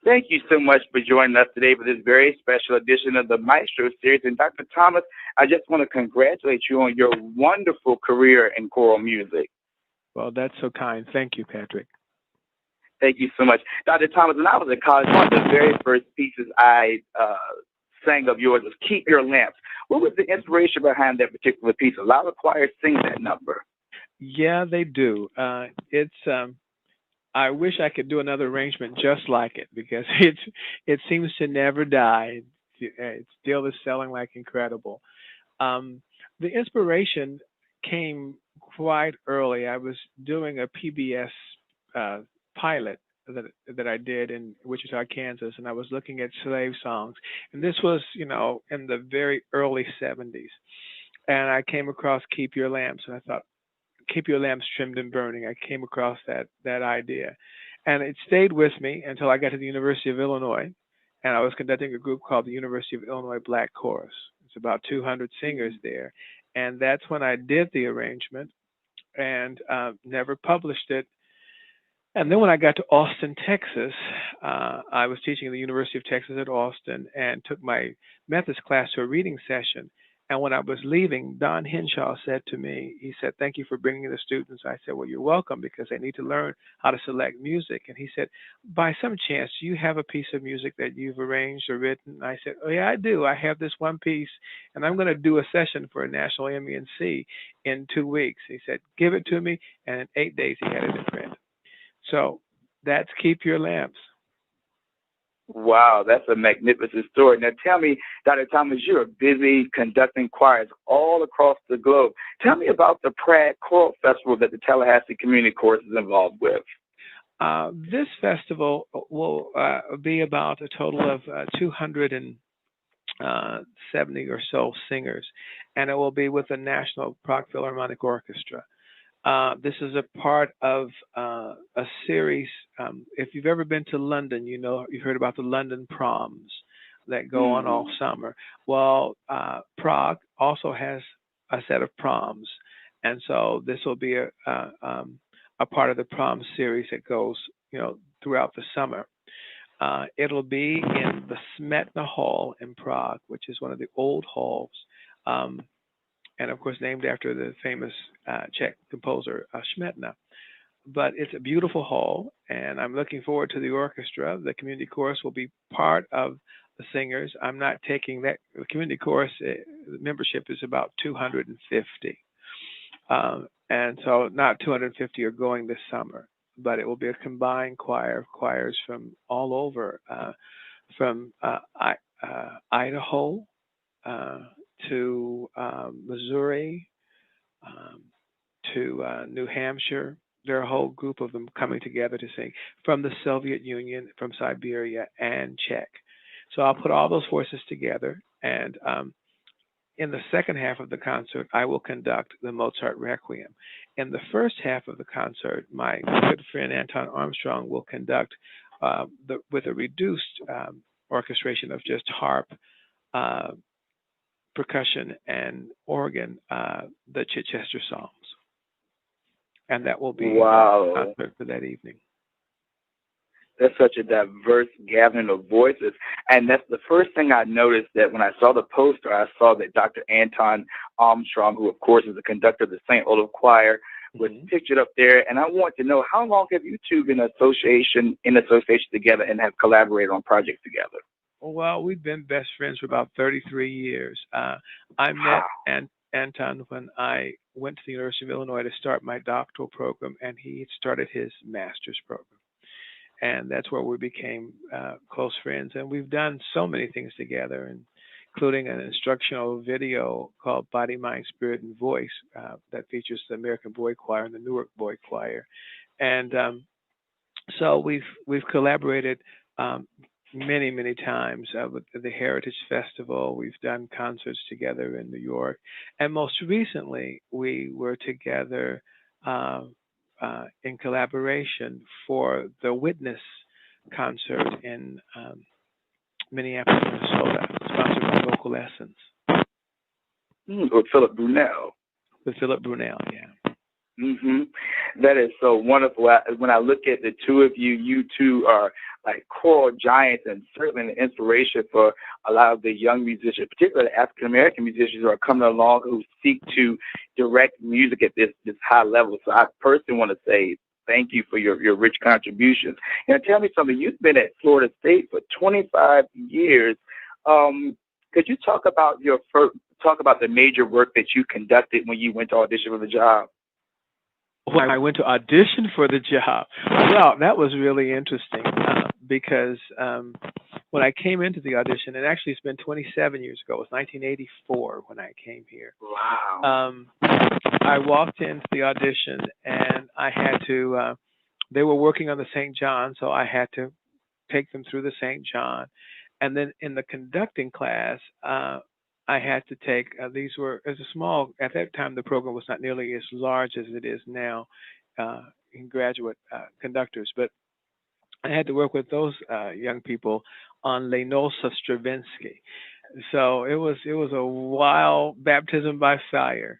Thank you so much for joining us today for this very special edition of the Maestro series. And Dr. Thomas, I just want to congratulate you on your wonderful career in choral music. Well, that's so kind. Thank you, Patrick. Thank you so much. Dr. Thomas, when I was in college, one of the very first pieces I sang of yours was Keep Your Lamps. What was the inspiration behind that particular piece? A lot of choirs sing that number. Yeah, they do. It's I wish I could do another arrangement just like it because it seems to never die. It still is selling like incredible. Um, the inspiration came quite early. I was doing a PBS uh, pilot that I did in Wichita, Kansas, and I was looking at slave songs. And this was, in the very early '70s. And I came across "Keep Your Lamps," and I thought, "Keep your lamps trimmed and burning." I came across that idea, and it stayed with me until I got to the University of Illinois, and I was conducting a group called the University of Illinois Black Chorus. It's about 200 singers there, and that's when I did the arrangement and never published it. And then when I got to Austin, Texas, I was teaching at the University of Texas at Austin and took my methods class to a reading session. And when I was leaving, Don Henshaw said to me, he said, "Thank you for bringing the students." I said, "Well, you're welcome because they need to learn how to select music." And he said, "By some chance, do you have a piece of music that you've arranged or written?" I said, "Oh, yeah, I do. I have this one piece, and I'm going to do a session for a national MENC in 2 weeks." He said, "Give it to me." And in 8 days, he had it in print. So that's Keep Your Lamps. Wow, that's a magnificent story. Now tell me, Dr. Thomas, you're busy conducting choirs all across the globe. Tell me about the Prague Choral Festival that the Tallahassee Community Chorus is involved with. This festival will be about a total of 270 or so singers, and it will be with the National Prague Philharmonic Orchestra. This is a part of a series. If you've ever been to London, you've heard about the London proms that go on all Hmm. summer. Well, Prague also has a set of proms, and so this will be a part of the prom series that goes, throughout the summer. It'll be in the Smetna Hall in Prague, which is one of the old halls. Um, and of course named after the famous Czech composer Smetana. But it's a beautiful hall, and I'm looking forward to the orchestra. The community chorus will be part of the singers. I'm not taking that. The community chorus membership is about 250, and so not 250 are going this summer, but it will be a combined choir of choirs from all over, from Idaho uh, to Missouri, um, to New Hampshire. There are a whole group of them coming together to sing from the Soviet Union, from Siberia, and Czech. So I'll put all those forces together, and in the second half of the concert, I will conduct the Mozart Requiem. In the first half of the concert, my good friend Anton Armstrong will conduct with a reduced orchestration of just harp, uh, percussion, and organ, the Chichester Psalms, and that will be the Wow. concert for that evening. That's such a diverse gathering of voices. And that's the first thing I noticed that when I saw the poster, I saw that Dr. Anton Armstrong, who of course is the conductor of the St. Olaf Choir, was Hmm. pictured up there. And I want to know, how long have you two been in association together and have collaborated on projects together? Well, we've been best friends for about 33 years. I met Wow. Anton when I went to the University of Illinois to start my doctoral program, and he had started his master's program. And that's where we became close friends. And we've done so many things together, including an instructional video called "Body, Mind, Spirit, and Voice" that features the American Boy Choir and the Newark Boy Choir. And so we've collaborated um, many times with the Heritage Festival. We've done concerts together in New York, and most recently we were together uh, in collaboration for the Witness concert in Minneapolis, Minnesota, sponsored by Vocal Essence With Philip Brunel. with Philip Brunel. Yeah. Hmm. That is so wonderful. When I look at the two of you, you two are like choral giants and certainly an inspiration for a lot of the young musicians, particularly African American musicians who are coming along who seek to direct music at this high level. So I personally want to say thank you for your rich contributions. And tell me something, you've been at Florida State for 25 years. Could you talk about the major work that you conducted when you went to audition for the job? When I went to audition for the job. Well, that was really interesting because when I came into the audition, and actually it's been 27 years ago, it was 1984 when I came here. Wow. Um, I walked into the audition and I had to, they were working on the St. John, so I had to take them through the St. John. And then in the conducting class, I had to take, these were, as a small, at that time, the program was not nearly as large as it is now in graduate conductors, but I had to work with those young people on Lenosa Stravinsky. So it was a wild baptism by fire,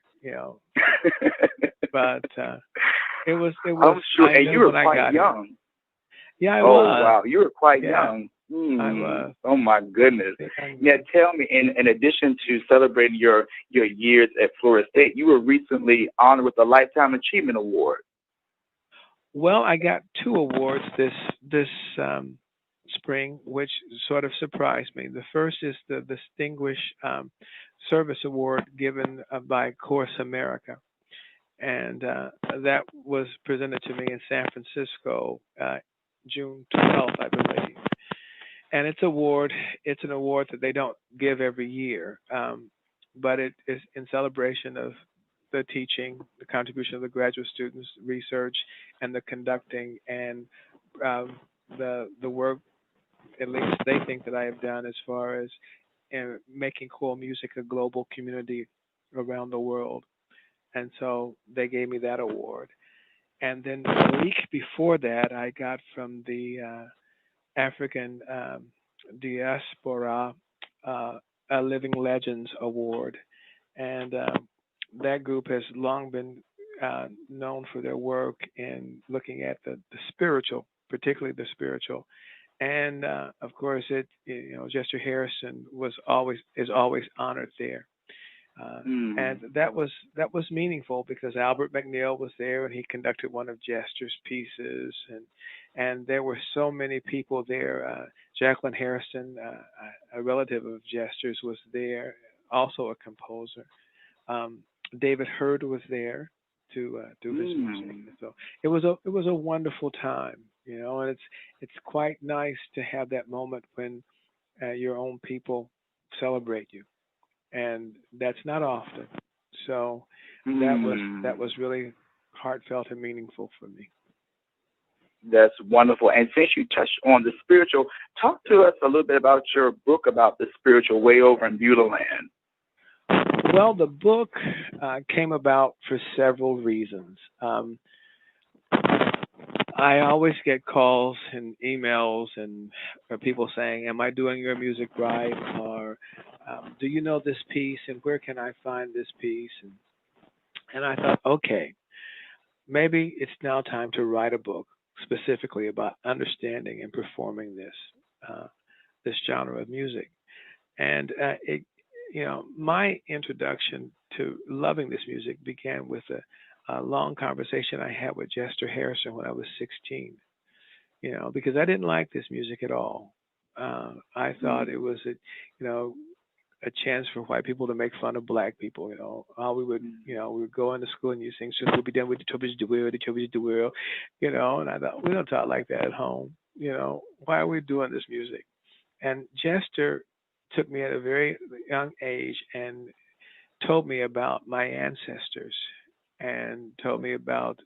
but it was I'm sure, I and you knew were when I quite got here. young. Yeah, I Oh was. wow, you were quite Yeah, young. I was. Oh my goodness. A young Now man. tell me, in addition to celebrating your years at Florida State, you were recently honored with a Lifetime Achievement Award. Well, I got two awards this spring, which sort of surprised me. The first is the Distinguished Service Award given by Course America, and that was presented to me in San Francisco, June 12th, I believe. And it's an award that they don't give every year, but it is in celebration of the teaching, the contribution of the graduate students, research, and the conducting, and um, the work at least they think that I have done as far as making cool music a global community around the world. And so they gave me that award. And then a week before that, I got from the African Diaspora a Living Legends Award, and that group has long been known for their work in looking at the spiritual, particularly the spiritual. And of course, Jester Harrison is always honored there. And Hmm. that was meaningful because Albert McNeil was there and he conducted one of Jester's pieces, and there were so many people there. Jacqueline Harrison, a relative of Jester's, was there, also a composer. Um, David Hurd was there to do his music, Hmm. and so it was a wonderful time, and it's quite nice to have that moment when your own people celebrate you, and that's not often. So that was Hmm. really heartfelt and meaningful for me. That's wonderful. And since you touched on the spiritual, talk to us a little bit about your book about the spiritual way over in Beulah Land. Well, the book came about for several reasons. I always get calls and emails and or people saying, "Am I doing your music right?" Or "Do you know this piece? And where can I find this piece?" And I thought, okay, maybe it's now time to write a book specifically about understanding and performing uh, this genre of music. And my introduction to loving this music began with a long conversation I had with Jester Harrison when I was 16. Because I didn't like this music at all. I thought it was a chance for white people to make fun of black people. All we would go into school and you sing, "Soon we'll be done with the troubles the world," And I thought we don't talk like that at home. Why are we doing this music? And Jester took me at a very young age and told me about my ancestors and told me about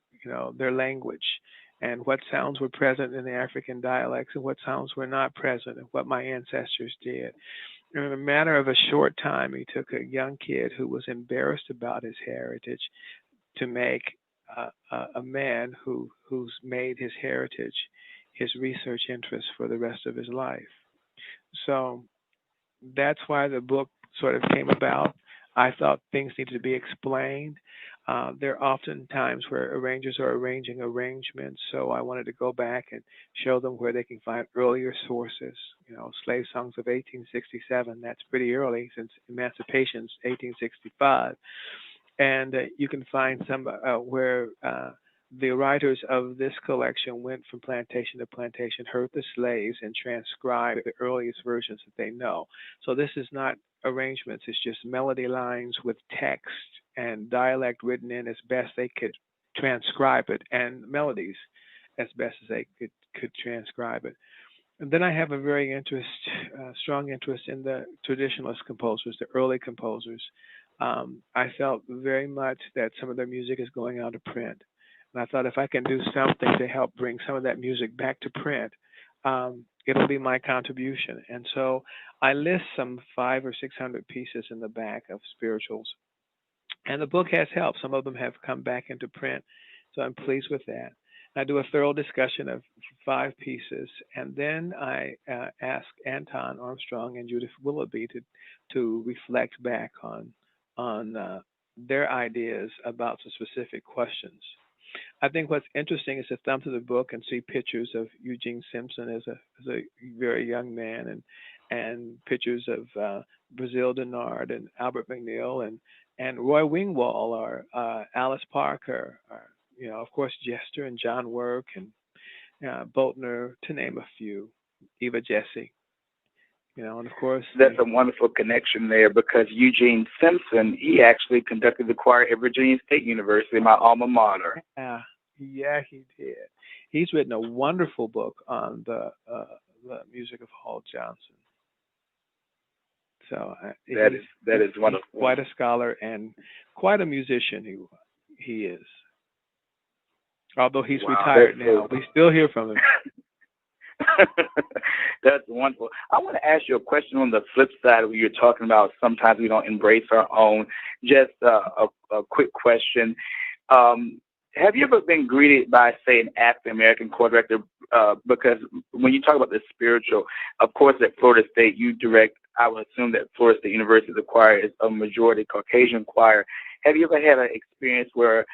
their language and what sounds were present in the African dialects and what sounds were not present and what my ancestors did. And in a matter of a short time, he took a young kid who was embarrassed about his heritage to make a man who's made his heritage his research interest for the rest of his life. So that's why the book sort of came about. I thought things needed to be explained. There are often times where arrangers are arranging arrangements, so I wanted to go back and show them where they can find earlier sources. Slave songs of 1867, that's pretty early since emancipation's 1865. And you can find some where the writers of this collection went from plantation to plantation, heard the slaves, and transcribed the earliest versions that they know. So this is not arrangements, it's just melody lines with text and dialect written in as best they could transcribe it, and melodies as best as they could transcribe it. And then I have a strong interest in the traditionalist composers, the early composers. I felt very much that some of their music is going out of print, and I thought if I can do something to help bring some of that music back to print, it'll be my contribution. And so I list some 500 or 600 pieces in the back of spirituals, and the book has helped. Some of them have come back into print, so I'm pleased with that. I do a thorough discussion of 5 pieces, and then I ask Anton Armstrong and Judith Willoughby to reflect back on their ideas about some specific questions. I think what's interesting is to thumb through the book and see pictures of Eugene Simpson as a very young man, and pictures of Brazil Denard and Albert McNeil and Roy Wingwall or Alice Parker, or of course Jester and John Work and Boatner, to name a few, Eva Jesse, and of course That's a wonderful connection there because Eugene Simpson, he actually conducted the choir at Virginia State University, my alma mater. yeah, he did. He's written a wonderful book on the music of Hall Johnson. So That is he's wonderful. quite a scholar and quite a musician. He is. Although he's Wow, retired now, we still hear from him. that's wonderful. I want to ask you a question on the flip side of what you're talking about. Sometimes we don't embrace our own. Just a quick question. Have you ever been greeted by, say, an African American choir director? Because when you talk about the spiritual, of course, at Florida State, you direct. I would assume that Florida State University, the choir is a majority Caucasian choir. Have you ever had an experience where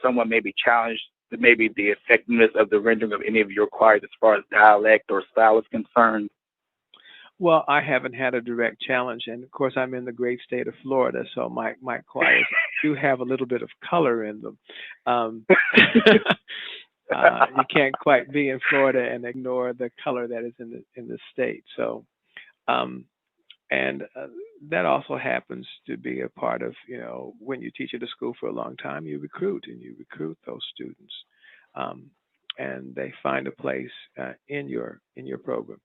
someone maybe challenged maybe the effectiveness of the rendering of any of your choirs as far as dialect or style is concerned? Well, I haven't had a direct challenge, and of course, I'm in the great state of Florida, so my choirs do have a little bit of color in them. Um, you can't quite be in Florida and ignore the color that is in the state. So, um, and that also happens to be a part of when you teach at a school for a long time, you recruit those students, um, and they find a place in your program.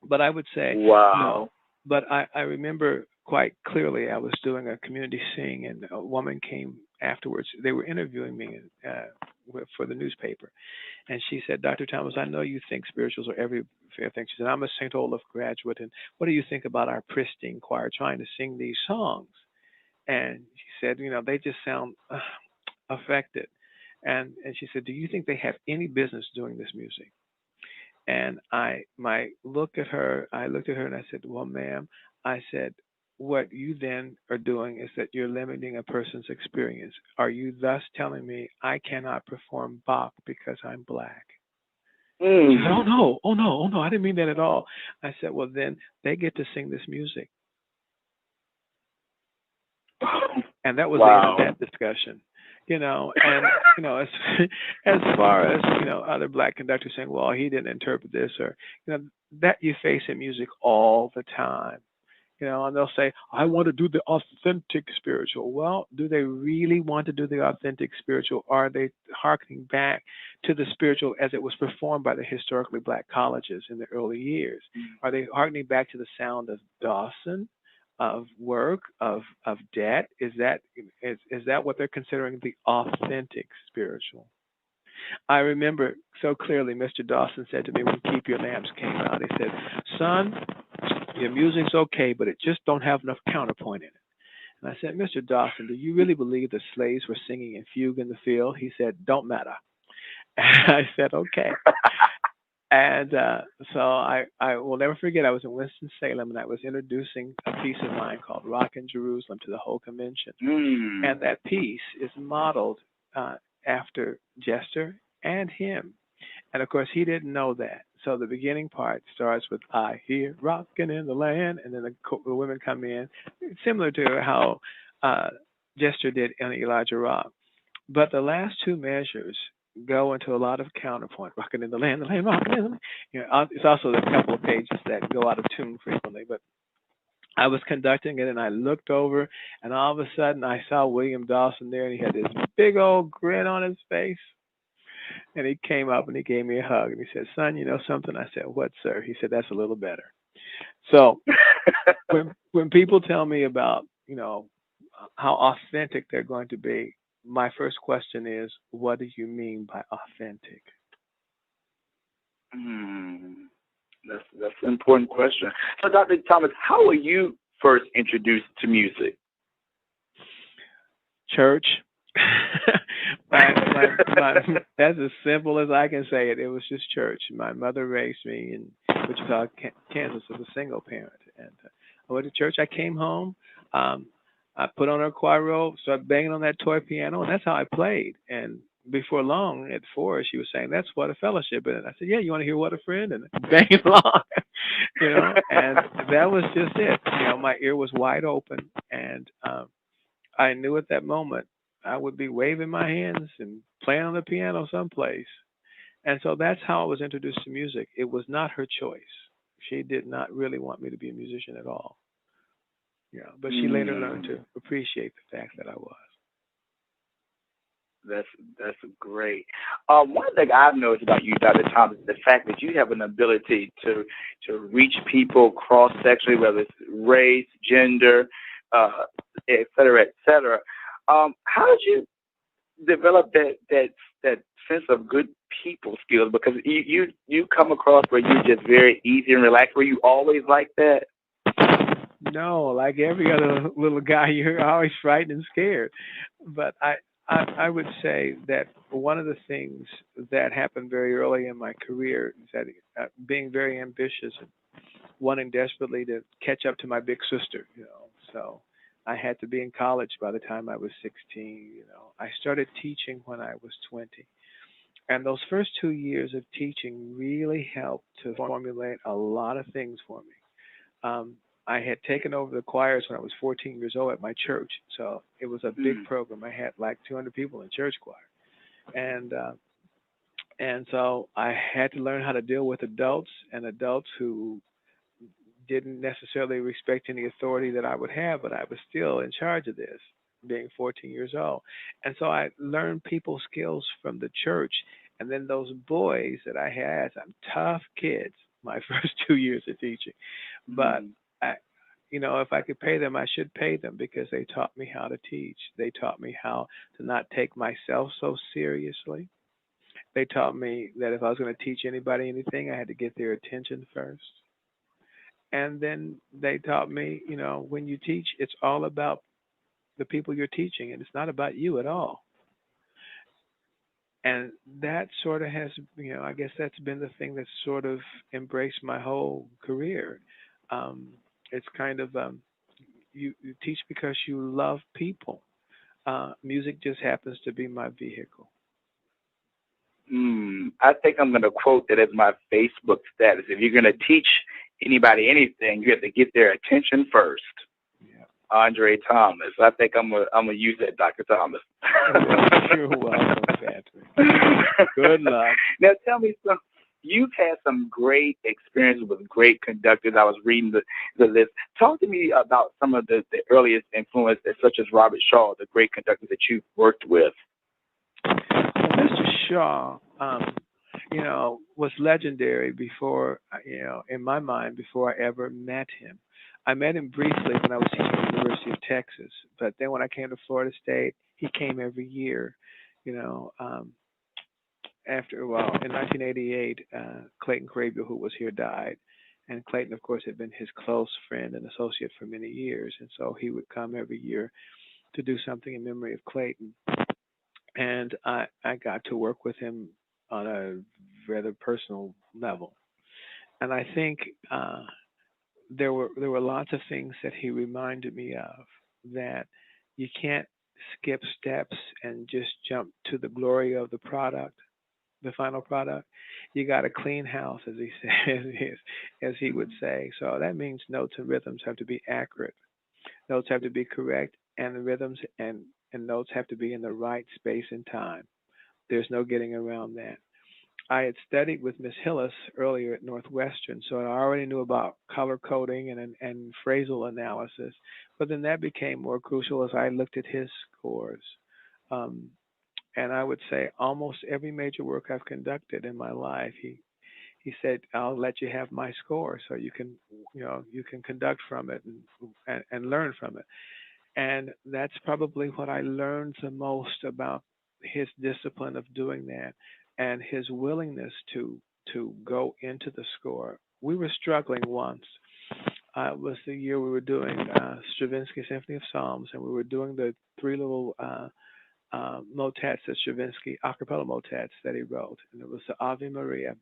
But I would say no. Wow. But I remember quite clearly I was doing a community sing, and a woman came afterwards. They were interviewing me for the newspaper, and she said, Dr. Thomas, I know you think spirituals are every fair thing. She said, I'm a St. Olaf graduate, and what do you think about our pristine choir trying to sing these songs? And she said, they just sound affected. And she said, do you think they have any business doing this music? And I looked at her and I said, well, ma'am, I said, what you then are doing is that you're limiting a person's experience. Are you thus telling me I cannot perform Bach because I'm black? She said, oh Mm. no, oh no, oh no, I didn't mean that at all. I said, well, then they get to sing this music. And that was the end of Wow. that discussion. And as as far as other black conductors saying, well, he didn't interpret this, or that you face in music all the time. And they'll say, I want to do the authentic spiritual. Well, do they really want to do the authentic spiritual? Or are they hearkening back to the spiritual as it was performed by the historically black colleges in the early years? Are they hearkening back to the sound of Dawson, of Work, of Debt? Is that what they're considering the authentic spiritual? I remember so clearly Mr. Dawson said to me when Keep Your Lamps came out, he said, son, your music's okay, but it just don't have enough counterpoint in it. And I said, Mr. Dawson, do you really believe the slaves were singing in fugue in the field? He said, don't matter. I said, okay. And so I will never forget, I was in Winston-Salem and I was introducing a piece of mine called Rock in Jerusalem to the whole convention. Mm. And that piece is modeled uh, after Jester and him. And of course, he didn't know that. So the beginning part starts with "I hear rockin' in the land," and then the women come in, similar to how uh, Jester did in Elijah Rock. But the last two measures go into a lot of counterpoint, "rockin' in the land, rockin' in the land." It's also a couple of pages that go out of tune frequently. But I was conducting it, and I looked over, and all of a sudden, I saw William Dawson there, and he had this big old grin on his face. And he came up and he gave me a hug and he said, "Son, you know something?" I said, "What, sir?" He said, "That's a little better." So when people tell me about, how authentic they're going to be, my first question is, what do you mean by authentic? Mm. That's an important question. So, Dr. Thomas, how were you first introduced to music? Church. That's as simple as I can say it. It was just church. My mother raised me in Wichita, Kansas, as a single parent, and I went to church. I came home. Um, I put on her choir robe, started banging on that toy piano, and that's how I played. And before long, at 4, she was saying, "That's what a fellowship is." And I said, "Yeah, you want to hear what a friend?" And banging along, And that was just it. My ear was wide open, and I knew at that moment I would be waving my hands and playing on the piano someplace. And so that's how I was introduced to music. It was not her choice. She did not really want me to be a musician at all. But she later learned Mm. to appreciate the fact that I was. That's that's great. One thing I've noticed about you, Dr. Thomas, is the fact that you have an ability to reach people cross sexually, whether it's race, gender, uh, et cetera, et cetera. How did you develop that sense of good people skills? Because you come across where you're just very easy and relaxed. Were you always like that? No, like every other little guy, you're always frightened and scared. But I would say that one of the things that happened very early in my career is that being very ambitious and wanting desperately to catch up to my big sister. So I had to be in college by the time I was 16. I started teaching when I was 20. And those first 2 years of teaching really helped to formulate a lot of things for me. Um, I had taken over the choirs when I was 14 years old at my church, so it was a big Mm. program. I had like 200 people in church choir, and so I had to learn how to deal with adults and adults who didn't necessarily respect any authority that I would have, but I was still in charge of this, being 14 years old. And so I learned people skills from the church. And then those boys that I had, some tough kids, my first 2 years of teaching. But Mm. I, if I could pay them, I should pay them because they taught me how to teach. They taught me how to not take myself so seriously. They taught me that if I was going to teach anybody anything, I had to get their attention first. And then they taught me, when you teach, it's all about the people you're teaching, and it's not about you at all. And that sort of has, I guess that's been the thing that's sort of embraced my whole career. Um, it's kind of you teach because you love people. Music just happens to be my vehicle. I think I'm going to quote that as my Facebook status. If you're going to teach anybody anything, you have to get their attention first. Yeah. Andre Thomas. I think I'm gonna use that, Dr. Thomas. You're welcome, Patrick. Good luck. Now tell me some. You've had some great experiences with great conductors. I was reading the list. Talk to me about some of the earliest influences, such as Robert Shaw, the great conductor that you've worked with. Well, Mr. Shaw, was legendary before, in my mind, before I ever met him. I met him briefly when I was teaching at the University of Texas, but then when I came to Florida State, he came every year. You know, in 1988, Clayton Crabill, who was here, died. And Clayton, of course, had been his close friend and associate for many years. And so he would come every year to do something in memory of Clayton. And I got to work with him on a rather personal level. And I think there were lots of things that he reminded me of that you can't skip steps and just jump to the glory of the product, the final product. You got to clean house, as he says, as he would say. So that means notes and rhythms have to be accurate. Notes have to be correct, and the rhythms and notes have to be in the right space and time. There's no getting around that. I had studied with Miss Hillis earlier at Northwestern, so I already knew about color coding and phrasal analysis. But then that became more crucial as I looked at his scores. Um, and I would say almost every major work I've conducted in my life, he said, "I'll let you have my score, so you can conduct from it and learn from it." And that's probably what I learned the most about his discipline of doing that and his willingness to go into the score. We were struggling once. It was the year we were doing Stravinsky Symphony of Psalms, and we were doing the three little motets that Stravinsky, a cappella motets that he wrote, and it was the Ave Maria.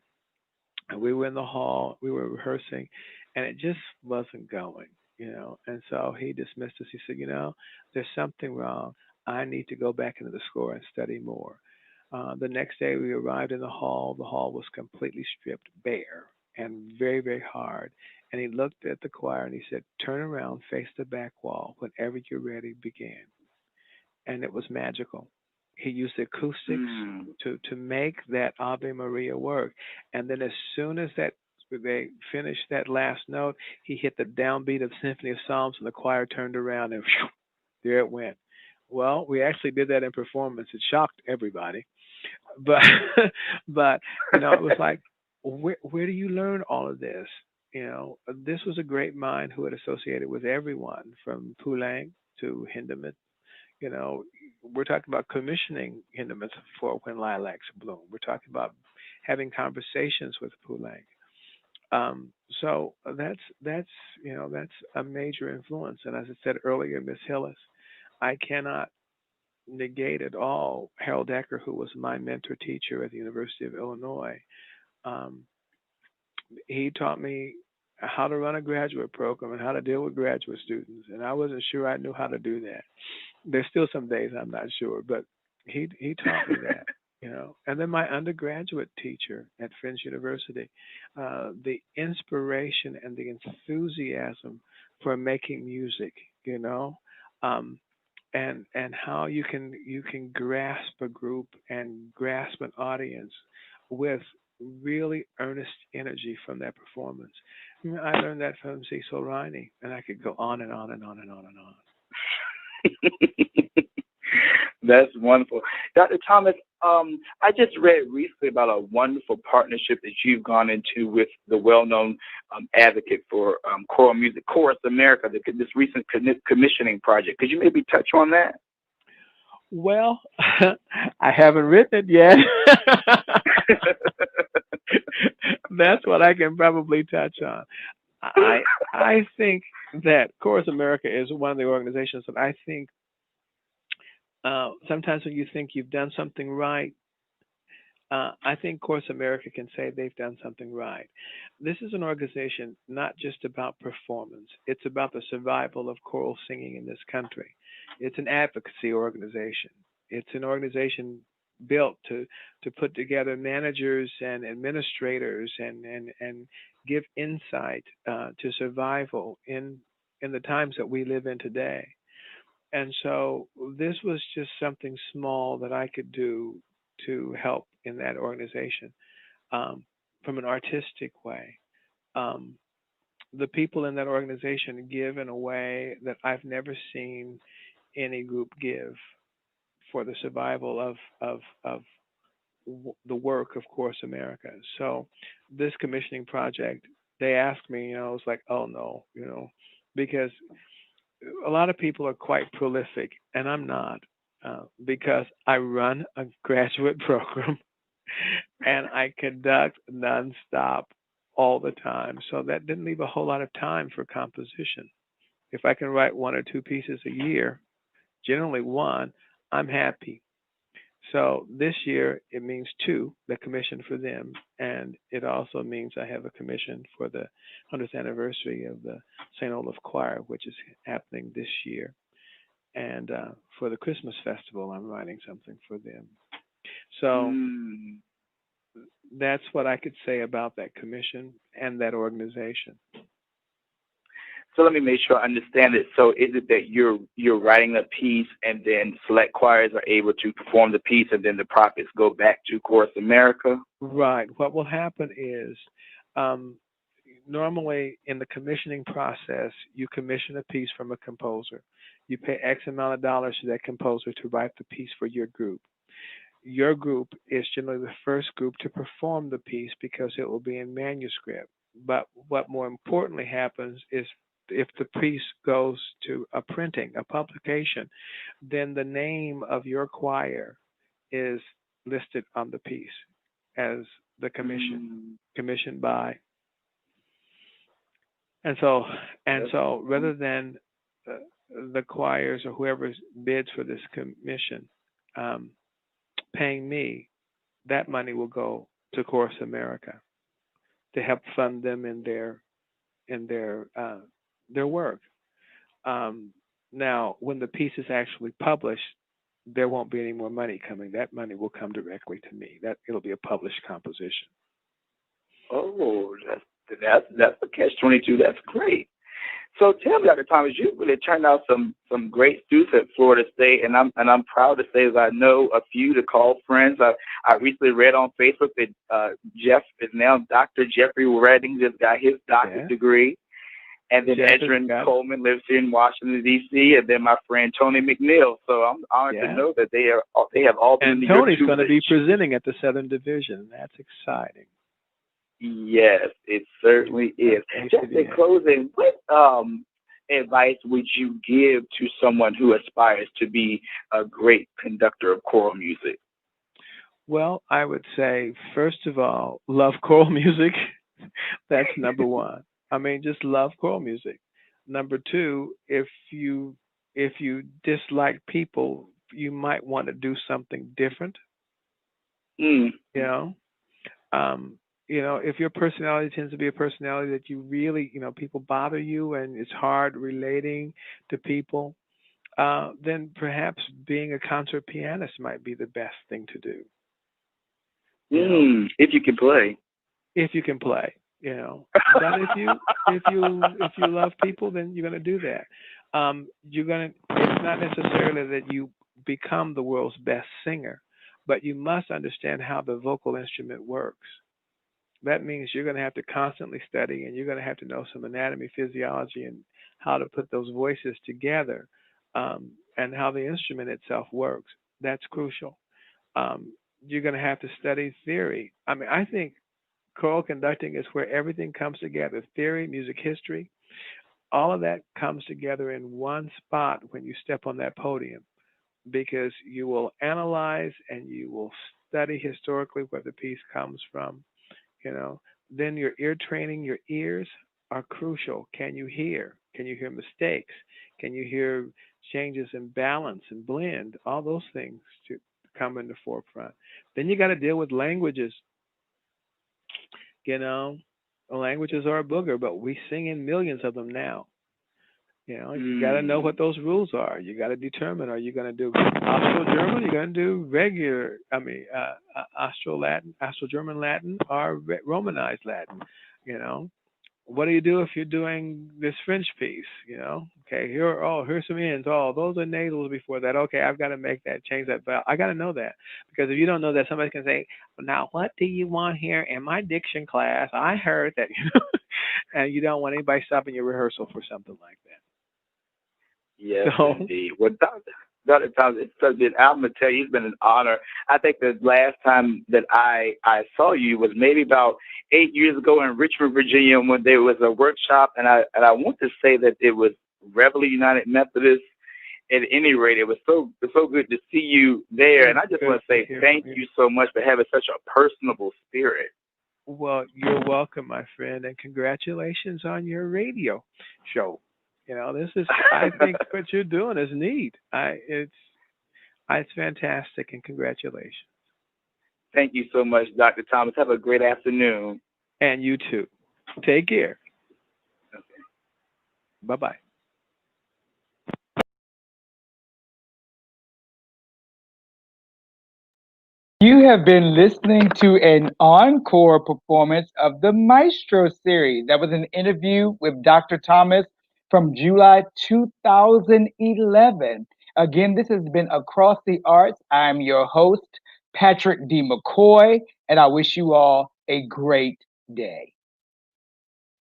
And we were in the hall, we were rehearsing, and it just wasn't going. And so he dismissed us. He said, there's something wrong. I need to go back into the score and study more. The next day we arrived in the hall. The hall was completely stripped bare and very, very hard. And he looked at the choir and he said, "Turn around, face the back wall. Whenever you're ready, begin." And it was magical. He used acoustics Mm. to make that Ave Maria work. And then as soon as that they finished that last note, he hit the downbeat of Symphony of Psalms, and the choir turned around and whew, there it went. Well, we actually did that in performance. It shocked everybody, but but it was like, where do you learn all of this? This was a great mind who had associated with everyone from Poulenc to Hindemith. You know, we're talking about commissioning Hindemith for When Lilacs Bloom. We're talking about having conversations with Poulenc. So that's a major influence. And as I said earlier, Miss Hillis, I cannot negate at all Harold Decker, who was my mentor teacher at the University of Illinois. Um, he taught me how to run a graduate program and how to deal with graduate students, and I wasn't sure I knew how to do that. There's still some days I'm not sure, but he taught me that. And then my undergraduate teacher at Friends University, the inspiration and the enthusiasm for making music, you know, um, and how you can grasp a group and grasp an audience with really earnest energy from that performance. I learned that from Cecil Riney, and I could go on and on and on and on and on. That's wonderful. Dr. Thomas, I just read recently about a wonderful partnership that you've gone into with the well-known advocate for choral music, Chorus America, this recent commissioning project. Could you maybe touch on that? Well, I haven't written it yet. That's what I can probably touch on. I I think that Chorus America is one of the organizations that I think sometimes when you think you've done something right, I think Chorus America can say they've done something right. This is an organization not just about performance; it's about the survival of choral singing in this country. It's an advocacy organization. It's an organization built to put together managers and administrators and give insight to survival in the times that we live in today. And so this was just something small that I could do to help in that organization um, from an artistic way. Um, the people in that organization give in a way that I've never seen any group give for the survival of the work of Course America. So this commissioning project, they asked me, I was like, oh no, because a lot of people are quite prolific, and I'm not, because I run a graduate program and I conduct nonstop all the time. So that didn't leave a whole lot of time for composition. If I can write one or two pieces a year, generally one, I'm happy. So this year it means two, the commission for them, and it also means I have a commission for the 100th anniversary of the St. Olaf Choir, which is happening this year. And for the Christmas festival, I'm writing something for them. So Mm. that's what I could say about that commission and that organization. So let me make sure I understand it. So is it that you're writing a piece and then select choirs are able to perform the piece and then the profits go back to Chorus America? Right. What will happen is um, normally in the commissioning process, you commission a piece from a composer. You pay X amount of dollars to that composer to write the piece for your group. Your group is generally the first group to perform the piece because it will be in manuscript. But what more importantly happens is if the piece goes to a printing, a publication, then the name of your choir is listed on the piece as the Mm. commissioned by. And so, and That's so, rather than uh, the choirs or whoever bids for this commission um, paying me, that money will go to Chorus America to help fund them in their work. Um, Now, when the piece is actually published, there won't be any more money coming. That money will come directly to me. That it'll be a published composition. oh, that's a catch 22. That's great. So tell me, Dr. Thomas, you really turned out some great students at Florida State, and I'm proud to say that I know a few to call friends. I recently read on Facebook that Jeff is now Dr. Jeffrey Redding just got his doctorate Yeah, degree, and then Jeff has Edrin got Coleman lives here in Washington D.C., and then my friend Tony McNeil. So I'm honored to yeah. know that they have all been And under your Tony's going to be tutelage. presenting at the Southern Division. That's exciting. Yes, it certainly is. That's Just in ACBA. closing, what advice would you give to someone who aspires to be a great conductor of choral music? Well, I would say first of all, love choral music. That's number one. I mean, just love choral music. Number two, if you dislike people, you might want to do something different. Mm. You know, um, if your personality tends to be a personality that you really, people bother you and it's hard relating to people, then perhaps being a concert pianist might be the best thing to do. You know, Mm. If you can play. if you can play. But if you love people, then you're going to do that. You're going to. It's not necessarily that you become the world's best singer, but you must understand how the vocal instrument works. That means you're going to have to constantly study, and you're going to have to know some anatomy, physiology, and how to put those voices together, and how the instrument itself works. That's crucial. Um, you're going to have to study theory. I mean, I think choral conducting is where everything comes together: theory, music history, all of that comes together in one spot when you step on that podium, because you will analyze and you will study historically where the piece comes from. you know then your ear training, your ears are crucial. Can you hear? Can you hear mistakes? Can you hear changes in balance and blend? All those things to come in the forefront. Then you got to deal with languages. you know Languages are a booger, but we sing in millions of them now. You got to know Mm. what those rules are. You got to determine, are you going to do Austro German? You're going to do regular, Austro Latin, Austro German Latin, or Romanized Latin. You know, what do you do if you're doing this French piece? Okay, here's some ends. Oh, those are nasals before that. Okay, I've got to make that change that vowel. I got to know that, because if you don't know that, somebody can say, "Now, what do you want here in my diction class? I heard that," and you don't want anybody stopping your rehearsal for something like that. Yes, So, indeed. Well, Dr. Thomas, I'm gonna tell you, it's been an honor. I think the last time that I saw you was maybe about 8 years ago in Richmond, Virginia, when there was a workshop, and I want to say that it was Reveille United Methodist. At any rate, it was so good to see you there, and good, I just good want to to say hear from thank you. you so much for having such a personable spirit. Well, you're welcome, my friend, and congratulations on your radio show. This is, I think, what you're doing is neat. It's It's fantastic, and congratulations. Thank you so much, Dr. Thomas. Have a great afternoon. And you too. Take care. Bye bye. You have been listening to an encore performance of the Maestro series. That was an interview with Dr. Thomas from July 2011. Again, this has been Across the Arts. I'm your host, Patrick D. McCoy, and I wish you all a great day.